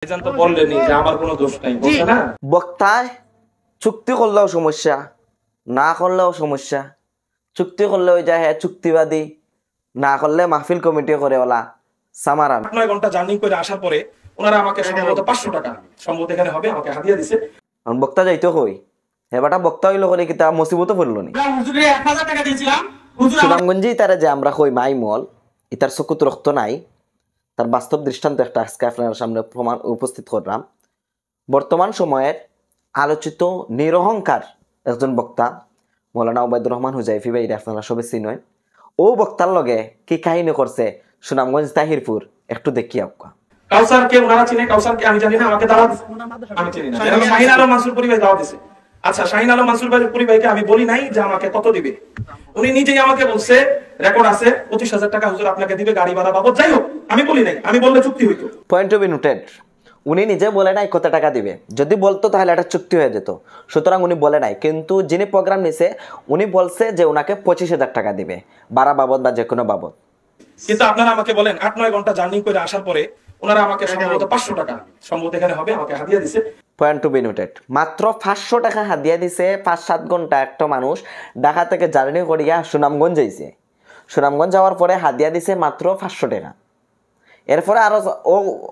ভাইজান তো বললেনই যে আমার কোনো দোষ নাই, বলছে না? বক্তায় চুক্তি করলেও সমস্যা, না করলেও সমস্যা। চুক্তি করলে ওই যায় হ্যাঁ চুক্তিবাদী, না করলে মাহফিল কমিটি করে ওলা সামারান। 8-9 ঘন্টা জার্নি করে আসার পরে ওনারা আমাকে সম্ভবত 500 টাকা সম্ভবত এখানে হবে আমাকে হাদিয়া দিছে। বক্তা যাইতো কই এবারটা বক্তা হইলো করে কিতা মুসিবত পড়লো নি। হুজুরে 1000 টাকা দিয়েছিলাম, হুজুর সুনামগঞ্জেই তারা যে আমরা কই মাইমল ইতার চকুত রক্ত নাই, তার বাস্তব দৃষ্টান্ত একটা আজকে আপনার সামনে প্রমাণ উপস্থিত করলাম। বর্তমান সময়ের আলোচিত নিরহংকার একজন বক্তা মৌলানা ওবায়দুর রহমান হুজাইফি ভাই, আপনারা সবে চিনেন। ও বক্তার লগে কি কাহিনী করছে সুনামগঞ্জ তাহিরপুর একটু দেখি আপকা। কাউসার কে ওনারা চিনে, কাউসার কে আমি জানি না, আমাকে দাওয়াত দিছে, আমি চিনি না। শাহিন আলম মানসুর পরিবার দাওয়াত দিছে। আচ্ছা, শাহিন আলম মানসুর পরিবারকে আমি বলি নাই যে আমাকে কত দিবে, উনি নিজেই আমাকে বলছে, রেকর্ড আছে 25,000 টাকা হুজুর আপনাকে দিবে গাড়ি ভাড়া বাবদ। যাই হোক, আমি বলি নাই, আমি বললে চুক্তি হইতো। পয়েন্ট টু বি নোটেড, উনি নিজে বলে নাই কত টাকা দিবে, যদি বলতো তাহলে একটা চুক্তি হয়ে যেত। সুতরাং উনি বলে নাই, কিন্তু যিনি প্রোগ্রাম নিছে উনি বলছে যে ওনাকে 25,000 টাকা দিবে ভাড়া বাবদ বা যে কোনো বাবদ। কিন্তু আপনারা আমাকে বলেন 8-9 ঘন্টা জার্নি করে আসার পরে ওনারা আমাকে সম্ভবত 500 টাকা সম্ভবত এখানে হবে আমাকে হাদিয়া দিছে। পয়েন্ট টু বি নোটেড, মাত্র 500 টাকা হাদিয়া দিছে। 5-7 ঘন্টা একটা মানুষ ঢাকা থেকে জার্নি করিয়া সুনামগঞ্জ যাইছে। সুনামগঞ্জ যাওয়ার পরে হাদিয়া দিছে মাত্র 500 টাকা। এরপরে আরো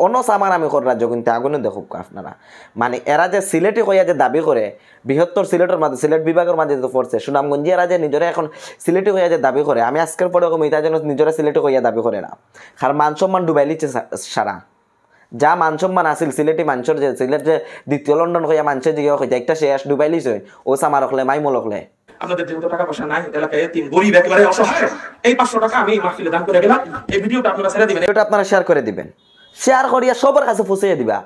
অন্য সামান আমি কর রাজ্য কিন্তু আগুনে দেখুক আপনারা, মানে এরা যে সিলেটি কইয়া যে দাবি করে বৃহত্তর সিলেটের মাঝে, সিলেট বিভাগের মাঝে তো পড়ছে সুনামগঞ্জি, এরা যে নিজরে এখন সিলেটি কইয়া যে দাবি করে, আমি আজকের পরে কমিতা যেন নিজরে সিলেটি কইয়া দাবি করে না, কারণ মান সম্মান ডুবাই লিচ্ছে সারা। যা মান সম্মান আছিল সিলেটি মানুষের, যে সিলেট যে দ্বিতীয় লন্ডন কইয়া মানুষের দিকে হইতে একটা শেষ ডুবাই লিছে ও সামার হলে মাইমল হলে। আপনাদের যেহেতু টাকা পয়সা নাই, এলাকায় এতিম গরিব একেবারে অসহায়, এই 500 টাকা আমি মাহফিলে দান করে গেলাম। এই ভিডিওটা আপনারা ছেড়ে দিবেন, এটা আপনারা শেয়ার করে দিবেন, শেয়ার করিয়া সবার কাছে পৌঁছাইয়া দিবা,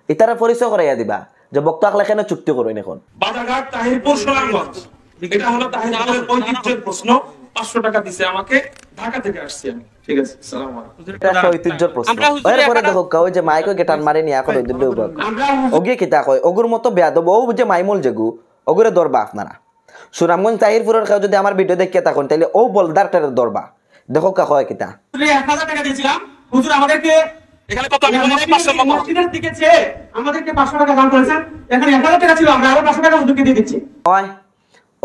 ইতারা পরিচয় করাইয়া দিবা যে বক্তা আকলা কেন চুক্তি করুন এখন। বাজারঘাট তাহিরপুর সুনামগঞ্জ, এটা হলো তাহিরপুরের ঐতিহ্যের প্রশ্ন। 500 টাকা দিছে আমাকে, ঢাকা থেকে আসছি আমি। ঠিক আছে, আসসালামু আলাইকুম। এটা একটা ঐতিহ্যের প্রশ্ন। এরপরে দেখো কই যে মাইকো গেটান মারি নিয়া করে দিলে ওগে কিতা কয় ওগুর মতো বেয়াদব ও যে মাইমুল জেগু ওগুরে দরবা আপনারা। সুনামগঞ্জ তাহিরপুরের কেউ যদি আমার ভিডিও দেখিয়ে থাকুন তাহলে ও বলদারটার দরবা দেখো কা কয় কিতা। 1000 টাকা দিয়েছিলাম, হুজুর আমাদেরকে এখানে কত আমি বলি 500 টাকা মসজিদের দিকে চেয়ে আমাদেরকে 500 টাকা দান করেছেন। এখানে 1000 টাকা ছিল, আমরা আরো 500 টাকা হুজুরকে দিয়ে দিচ্ছি। ওই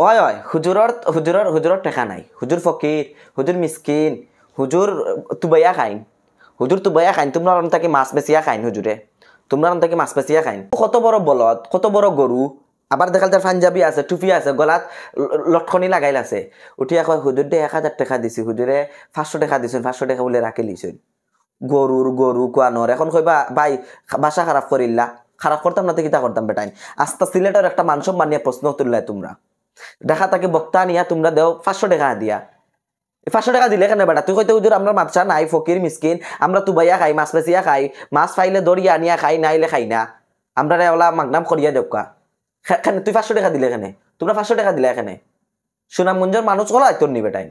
ওই ওই হুজুরের টাকা নাই, হুজুর ফকির, হুজুর মিসকিন, হুজুর তুবাইয়া খাইন, হুজুর তুবাইয়া খাইন। তোমরা রন থাকি মাছ বেচিয়া খাইন, হুজুরে তোমরা রন থাকি মাছ বেচিয়া খাইন। কত বড় বলদ, কত বড় গরু, আবার দেখাল তার পাঞ্জাবি আছে, টুপি আছে, গলাত লটকনি লাগাইল আছে। উঠিয়া কয় হুজুর দে 1000 টাকা দিছি, হুজুরে 500 টাকা দিছেন, 500 টাকা বলে রাখি লিছেন। গরু কোয়ানোর এখন কইবা ভাই বাসা খারাপ করিল্লা, খারাপ করতাম না তো কিতা করতাম বেটাইন। আস্তা সিলেটের একটা মান সম্মান নিয়ে প্রশ্ন তুললাই তোমরা, দেখা তাকে বক্তা নিয়া তোমরা দেও 500 টাকা দিয়া। 500 টাকা দিলে কেন বেটা? তুই কইতে হুজুর আমরা মাছা নাই, ফকির মিসকিন, আমরা তুবাইয়া খাই, মাছ বেচিয়া খাই, মাছ পাইলে দরিয়া আনিয়া খাই, নাইলে খাই না, আমরা ওলা মাগনাম করিয়া দেবকা। তুই 500 টাকা দিলে কেন? তোমরা 500 টাকা দিলে এখানে সুনামগঞ্জের মানুষ কলা তোর নিবে টাইম।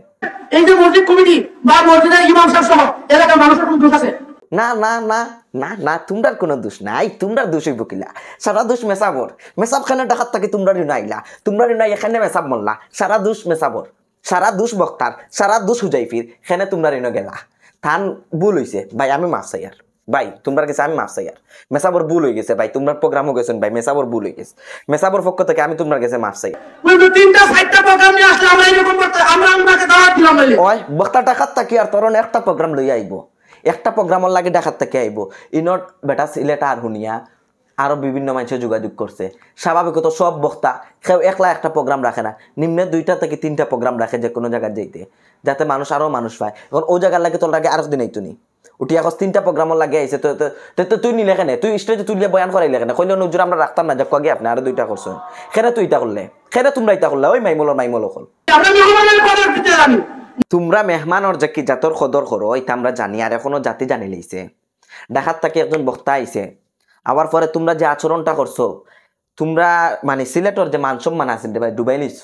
এই যে মসজিদ কমিটি বা মসজিদের ইমাম সাহেব সহ এলাকার মানুষের কোনো দোষ আছে? না না না না না, তোমরার কোনো দোষ নাই, তোমরার দোষ হইব কিলা? সারা দোষ মেসাবর, মেসাব খানে ডাকাত থাকি তোমরা নাইলা, তোমরা নাই এখানে মেসাব মল্লা, সারা দোষ মেসাবর, সারা দোষ বক্তার, সারা দোষ হুজাইফির, এখানে তোমরা রিনো গেলা। থান ভুল হইছে ভাই, আমি মাফ চাই আর ভাই, তোমরা কাছে আমি মাফ চাই আর। মেসাবর ভুল হয়ে গেছে ভাই, তোমরা প্রোগ্রামও গেছেন ভাই, মেসাবর ভুল হয়ে গেছে, মেসাবর পক্ষ থেকে আমি তোমার কাছে মাফ চাই। তিনটা চারটা প্রোগ্রাম নিয়ে আসলে আমরা এরকম করতে আমরা আপনাকে দাওয়াত দিলাম বলে ওই বক্তা ডাকাত থাকি আর তোর একটা প্রোগ্রাম লই আইব, একটা প্রোগ্রামের লাগে ডাকাত থেকে আইব। ইনট বেটা সিলেটা আর হুনিয়া আরো বিভিন্ন মানুষের যোগাযোগ করছে। স্বাভাবিকত সব বক্তা কেউ একলা একটা প্রোগ্রাম রাখে না, নিম্নে 2টা থেকে 3টা প্রোগ্রাম রাখে যে কোনো জায়গায় যাইতে, যাতে মানুষ আরো মানুষ পায়। এখন ও জায়গার লাগে তোর লাগে আরো দিন আইতো নি, উঠি এখন 3টা প্রোগ্রামের লাগে আইছে, তো তুই নিলে কেন? তুই স্টেজে তুলিয়া বয়ান করাইলে কেন? কইলে নজর আমরা রাখতাম না, যে কগে আপনি আরো 2টা করছেন, কেন তুই ইটা করলে, কেন তোমরা ইটা করলে? ওই মাইমল হল আমরা মেহমানের কদর দিতে জানি। তোমরা মেহমানর যে কি জাতর কদর করো এটা আমরা জানি, আর এখনো জাতি জানি লইছে। ঢাকার থেকে একজন বক্তা আইছে, আবার পরে তোমরা যে আচরণটা করছো, তোমরা মানে সিলেটর যে মান সম্মান আছে ভাই ডুবাই লিস।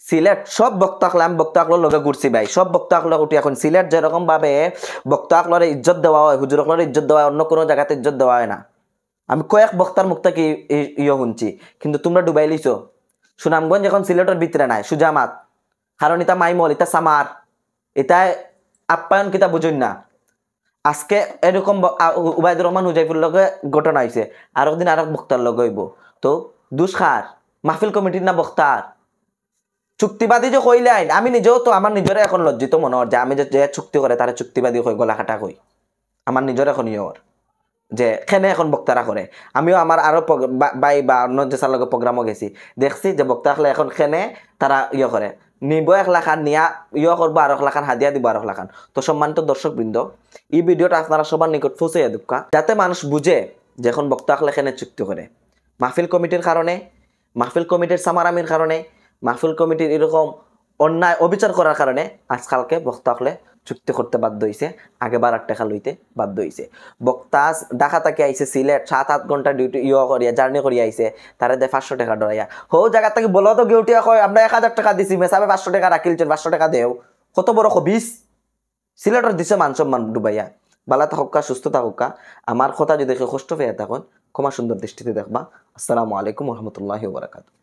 সিলেট সব বক্তা আকলা, আমি বক্তা আকলোর লগে ঘুরছি ভাই, সব বক্তা আকলা উঠি এখন সিলেট যেরকম ভাবে বক্তা আকলরে ইজ্জত দেওয়া হয়, হুজুর আকলরে ইজ্জত দেওয়া হয়, অন্য কোনো জায়গাতে ইজ্জত দেওয়া হয় না। আমি কয়েক বক্তার মুখ থেকে শুনছি, কিন্তু তোমরা ডুবাই লিছো। সুনামগঞ্জ এখন সিলেটের ভিতরে নাই, সুজামাত, কারণ এটা মাইমল, এটা সামার, এটা আপ্যায়ন কিতা বুঝুন না। আজকে এরকম উবাইদুর রহমান হুজাইফুর লগে ঘটনা হয়েছে, আর একদিন আর এক বক্তার লগে হইব। তো দুষ্কার মাহফিল কমিটির না বক্তার? চুক্তিবাদী যে কইলেন, আমি নিজেও তো আমার নিজের এখন লজ্জিত মনে হয় যে আমি যে চুক্তি করে তারা চুক্তিবাদী কই গলা কাটা কই। আমার নিজের এখন ইয়র যে খেনে এখন বক্তারা করে। আমিও আমার আরো বাই বা অন্য দেশের লগে প্রোগ্রামও গেছি, দেখছি যে বক্তা হলে এখন খেনে তারা ইয়ে করে নিব 1 লাখ আর নিয়া ইয়ে করবো, আর 1 লাখ হাদিয়া দিব 1 লাখ। তো সম্মানিত দর্শক বৃন্দ, এই ভিডিওটা আপনারা সবার নিকট পৌঁছে দুঃখা, যাতে মানুষ বুঝে যে এখন বক্তা হলে খেনে চুক্তি করে মাহফিল কমিটির কারণে, মাহফিল কমিটির সামারামির কারণে, মাহফিল কমিটির এরকম অন্যায় অবিচার করার কারণে আজকালকে বক্তা হলে চুক্তি করতে বাধ্য হয়েছে, আগে 12 টাকা লইতে বাধ্য হয়েছে। বক্তা ঢাকা থেকে আইসে সিলেট 7-8 ঘন্টা ডিউটি করিয়া জার্নি করিয়া আইসে, তারা দেয় 500 টাকা ডরাইয়া। হো জায়গা থেকে বলো তো গেউটিয়া কয় আমরা 1000 টাকা দিছি, মেসাবে 500 টাকা রাখিলছেন, 500 টাকা দেও, কত বড় খবিস। সিলেটর দিছে মান সম্মান ডুবাইয়া। বালা থাকুকা, সুস্থ থাকুকা। আমার কথা যদি কষ্ট পেয়ে থাকুন ক্ষমা সুন্দর দৃষ্টিতে দেখবা। আসসালামু আলাইকুম রহমতুল্লাহি ওয়া বারাকাতুহু।